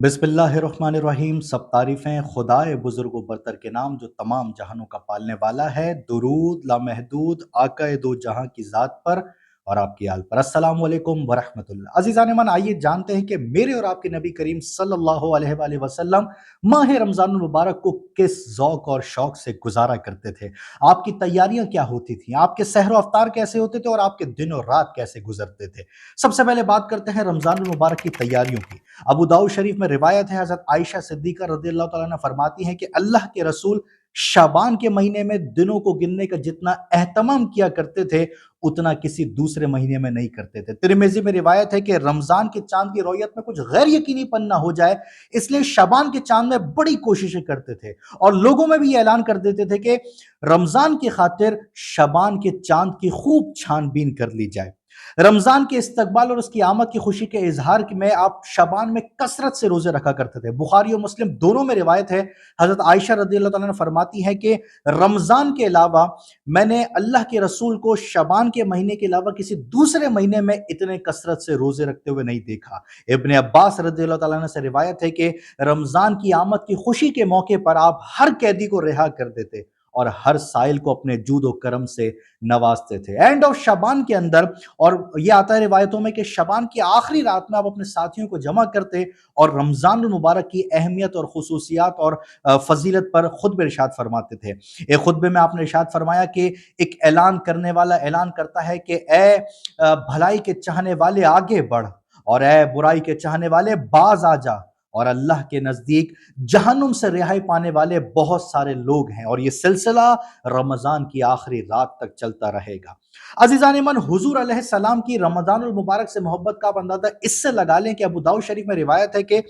बिस्मिल्लाहिर्रहमानिर्रहीम। सब तारीफ़ें खुदाए बुज़ुर्ग बरतर के नाम जो तमाम जहानों का पालने वाला है। दुरूद लामहदूद आक़ाए दो जहां की ज़ात पर और आपकी आल पर। अस्सलामु अलैकुम वरहमतुल्लाह। अज़ीज़ान ईमान, आइए जानते हैं कि मेरे और आपके नबी करीम सल्लल्लाहु अलैहि वसल्लम माह रमज़ान मुबारक को किस ज़ौक़ और शौक़ से गुजारा करते थे। आपकी तैयारियां क्या होती थी, आपके सहर व अफ्तार कैसे होते थे और आपके दिन और रात कैसे गुजरते थे। सबसे पहले बात करते हैं रमज़ान मुबारक की तैयारियों की। अबू दाऊद शरीफ में रिवायत है, हज़रत आयशा सिद्दीक़ा रज़ियल्लाहु तआला अन्हा फरमाती हैं कि अल्लाह के रसूल शाबान के महीने में दिनों को गिनने का जितना एहतमाम किया करते थे, उतना किसी दूसरे महीने में नहीं करते थे। तिरमिज़ी में रिवायत है कि रमज़ान के चांद की रोयत में कुछ गैर यकीनीपन ना हो जाए, इसलिए शाबान के चांद में बड़ी कोशिशें करते थे और लोगों में भी ये ऐलान कर देते थे कि रमज़ान की खातिर शाबान के चांद की खूब छानबीन कर ली जाए। रमजान के इस्तकबाल और उसकी आमद की खुशी के इजहार में आप शबान में कसरत से रोजे रखा करते थे। बुखारी और मुस्लिम दोनों में रिवायत है, हजरत आयशा रज़ियल्लाहु तआला अन्हा फरमाती है कि रमजान के अलावा मैंने अल्लाह के रसूल को शबान के महीने के अलावा किसी दूसरे महीने में इतने कसरत से रोजे रखते हुए नहीं देखा। इब्ने अब्बास रज़ियल्लाहु तआला अन्हु से रिवायत है कि रमजान की आमद की खुशी के मौके पर आप हर कैदी को रिहा कर देते और हर साइल को अपने जूद और करम से नवाजते थे। एंड ऑफ शबान के अंदर, और यह आता है रिवायतों में कि शबान की आखिरी रात में आप अपने साथियों को जमा करते और रमजान मुबारक की अहमियत और खुसूसियात और फजीलत पर खुतबे इरशाद फरमाते थे। एक खुतबे में आपने इरशाद फरमाया कि एक ऐलान करने वाला ऐलान करता है कि ए भलाई के चाहने वाले आगे बढ़ और ए बुराई के चाहने वाले बाज आ जा, और अल्लाह के नजदीक जहन्नुम से रिहाई पाने वाले बहुत सारे लोग हैं और ये सिलसिला रमजान की आखिरी रात तक चलता रहेगा। अजीजान ईमान, हुजूर अलैहिस्सलाम की रमजानुल मुबारक से मोहब्बत का आप अंदाजा इससे लगा लें कि अबू दाऊद शरीफ में रिवायत है कि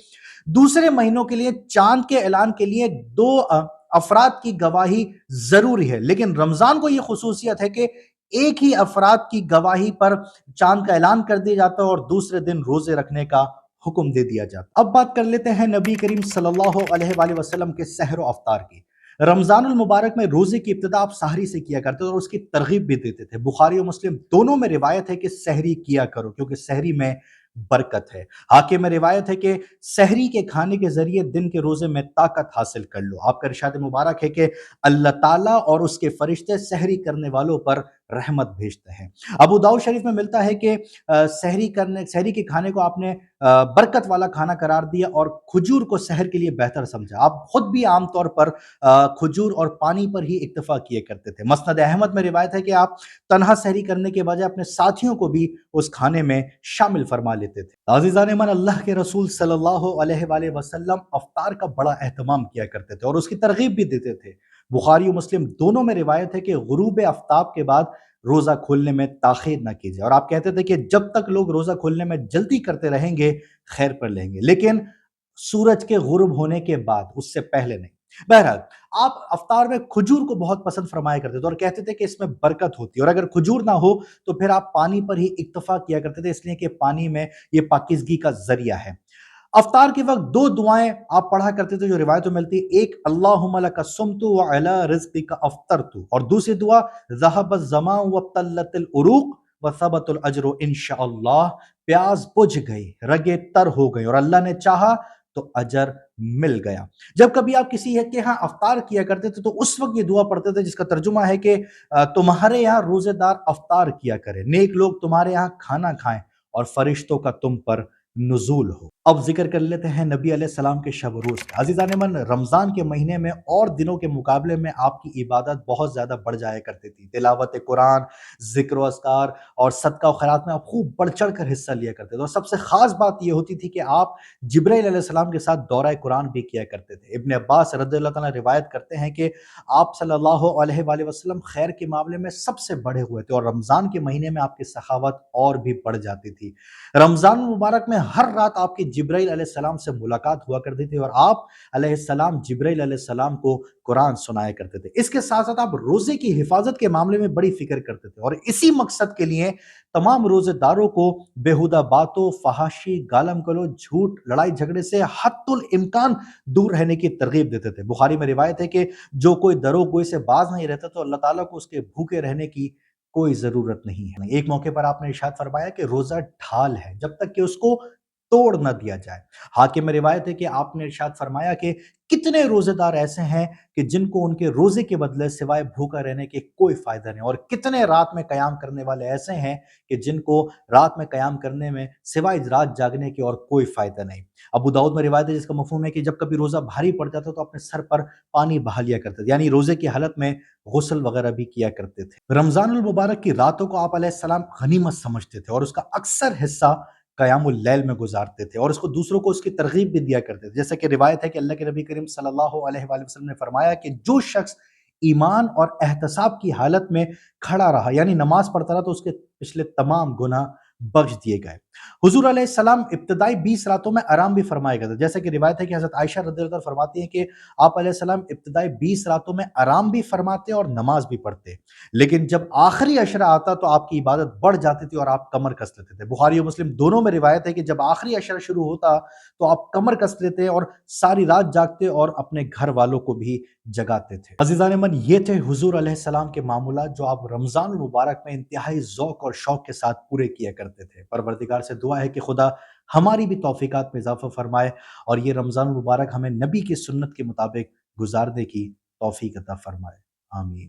दूसरे महीनों के लिए चांद के ऐलान के लिए दो अफराद की गवाही जरूरी है, लेकिन रमजान को यह खुसूसियत है कि एक ही अफराद की गवाही पर चांद का ऐलान कर दिया जाता है और दूसरे दिन रोजे रखने का हुक्म दे दिया जाता। अब बात कर लेते हैं नबी करीम सल्लल्लाहु अलैहि वसल्लम के सहर व अफ्तार की। रमजानुल मुबारक में रोजे की इब्तिदा आप सहरी से किया करते थे और उसकी तरगीब भी देते थे। बुखारी और मुस्लिम दोनों में रिवायत है कि सहरी किया करो क्योंकि सहरी में बरकत है। हाकिम में रिवायत है कि सहरी के खाने के जरिए दिन के रोजे में ताकत हासिल कर लो। आपका इरशाद मुबारक है कि अल्लाह ताला और उसके फरिश्ते सहरी करने वालों पर रहमत भेजते हैं। अबू दाऊद शरीफ में मिलता है कि सहरी के खाने को आपने बरकत वाला खाना करार दिया और खजूर को सहर के लिए बेहतर समझा। आप खुद भी आमतौर पर खजूर और पानी पर ही इक्तफा किए करते थे। मसनद अहमद में रिवायत है कि आप तन्हा सहरी करने के बजाय अपने साथियों को भी उस खाने में शामिल फरमा लेते थे। अज़ीज़ान ईमान, अल्लाह के रसूल सल्लल्लाहु अलैहि वसल्लम अफ्तार का बड़ा एहतमाम किया करते थे और उसकी तरगीब भी देते थे। बुखारी और मुस्लिम दोनों में रिवायत है कि गुरूब आफ्ताब के बाद रोजा खोलने में ताखीर ना कीजिए और आप कहते थे कि जब तक लोग रोजा खोलने में जल्दी करते रहेंगे खैर पर लेंगे, लेकिन सूरज के गुरूब होने के बाद, उससे पहले नहीं। बहरहाल, आप अफ्तार में खजूर को बहुत पसंद फरमाया करते थे और कहते थे कि इसमें बरकत होती है और अगर खजूर ना हो तो फिर आप पानी पर ही इक्तफा किया करते थे, इसलिए कि पानी में ये पाकिज़गी का जरिया है। अफ्तार के वक्त दो दुआएं आप पढ़ा करते थे जो रिवायतों में मिलती है। एक अल्लाहुम्मा लका सुम्तु व अला रिज़्क़िका अफ़्तरतु, और दूसरी दुआ ज़हबज़ ज़माउ व तल्लतिल उरूक़ व सबतुल अज्रु इंशाअल्लाह। प्यास बुझ गई, रगे तर हो गई और अल्लाह ने चाहा तो अजर मिल गया। जब कभी आप किसी के यहाँ अफ्तार किया करते थे तो उस वक्त ये दुआ पढ़ते थे जिसका तर्जुमा है कि तुम्हारे यहाँ रोजेदार अफ्तार किया करें, नेक लोग तुम्हारे यहाँ खाना खाएं और फरिश्तों का तुम पर नुज़ूल हो। अब जिक्र कर लेते हैं नबी अलैहिस्सलाम के शब रोज़ का। अज़ीज़ान मन, रमज़ान के महीने में और दिनों के मुकाबले में आपकी इबादत बहुत ज़्यादा बढ़ जाया करती थी। तिलावत कुरान, ज़िक्र व अस्कार और सदका व खैरात में आप खूब बढ़ चढ़ कर हिस्सा लिया करते थे और सबसे ख़ास बात ये होती थी कि आप जिब्राइल अलैहिस्सलाम के साथ दौरा कुरान भी किया करते थे। इब्ने अब्बास रज़ियल्लाहु ताला रिवायत करते हैं कि आप सल्लल्लाहु अलैहि वसल्लम खैर के मामले में सबसे बढ़े हुए थे और रमज़ान के महीने में आपकी सखावत और भी बढ़ जाती थी। रमज़ान मुबारक में हर रात आपकी जिब्राइल अलैहिस्सलाम से मुलाकात हुआ करती थी और आप अलैहिस्सलाम जिब्राइल अलैहिस्सलाम को कुरान सुनाया करते थे। इसके साथ साथ आप रोजे की हिफाजत के मामले में बड़ी फिक्र करते थे और इसी मकसद के लिए तमाम रोजेदारों को बेहुदा बातों, फहाशी, गालम गलौज, झूठ, लड़ाई झगड़े से हत्तुल इम्कान दूर रहने की तरगीब देते थे। बुखारी में रिवायत है कि जो कोई दरोगोई से बाज नहीं रहता तो अल्लाह ताला को उसके भूखे रहने की कोई जरूरत नहीं है। एक मौके पर आपने इरशाद फरमाया कि रोजा ढाल है, जब तक कि उसको توڑ نہ دیا جائے۔ حاکم میں روایت ہے کہ آپ نے ارشاد فرمایا کہ کتنے روزے دار ایسے ہیں کہ جن کو ان کے روزے کے بدلے سوائے بھوکا رہنے کے کوئی فائدہ نہیں، اور کتنے رات میں قیام کرنے والے ایسے ہیں کہ جن کو رات میں قیام کرنے میں سوائے رات جاگنے کے اور کوئی فائدہ نہیں۔ ابو داؤد میں روایت ہے جس کا مفہوم ہے کہ جب کبھی روزہ بھاری پڑ جاتا تو اپنے سر پر پانی بہا لیا کرتے تھے، یعنی روزے کی حالت میں غسل وغیرہ بھی کیا کرتے تھے۔ رمضان المبارک کی راتوں کو آپ علیہ السلام غنیمت سمجھتے تھے اور اس کا اکثر حصہ قیام اللیل میں گزارتے تھے، اور اس کو دوسروں کو اس کی ترغیب بھی دیا کرتے تھے، جیسے کہ روایت ہے کہ اللہ کے نبی کریم صلی اللہ علیہ وآلہ وسلم نے فرمایا کہ جو شخص ایمان اور احتساب کی حالت میں کھڑا رہا، یعنی نماز پڑھتا رہا، تو اس کے پچھلے تمام گناہ بخش دیے گئے۔ حضور علیہ السلام ابتدائی 20 راتوں میں آرام بھی فرمایا کرتے، جیسے کہ روایت ہے کہ حضرت عائشہ رضی اللہ عنہا فرماتی ہیں کہ آپ علیہ السلام ابتدائی 20 راتوں میں آرام بھی فرماتے اور نماز بھی پڑھتے، لیکن جب آخری عشرہ آتا تو آپ کی عبادت بڑھ جاتی تھی اور آپ کمر کس لیتے تھے۔ بخاری و مسلم دونوں میں روایت ہے کہ جب آخری عشرہ شروع ہوتا تو آپ کمر کس لیتے اور ساری رات جاگتے اور اپنے گھر والوں کو بھی جگاتے تھے۔ عزیزان من، یہ تھے حضور علیہ السلام کے معمولات جو آپ رمضان المبارک میں انتہائی ذوق اور شوق کے ساتھ پورے کیا کرتے تھے۔ پروردگار سے دعا ہے کہ خدا ہماری بھی توفیقات میں اضافہ فرمائے اور یہ رمضان المبارک ہمیں نبی کی سنت کے مطابق گزارنے کی توفیق عطا فرمائے۔ آمین۔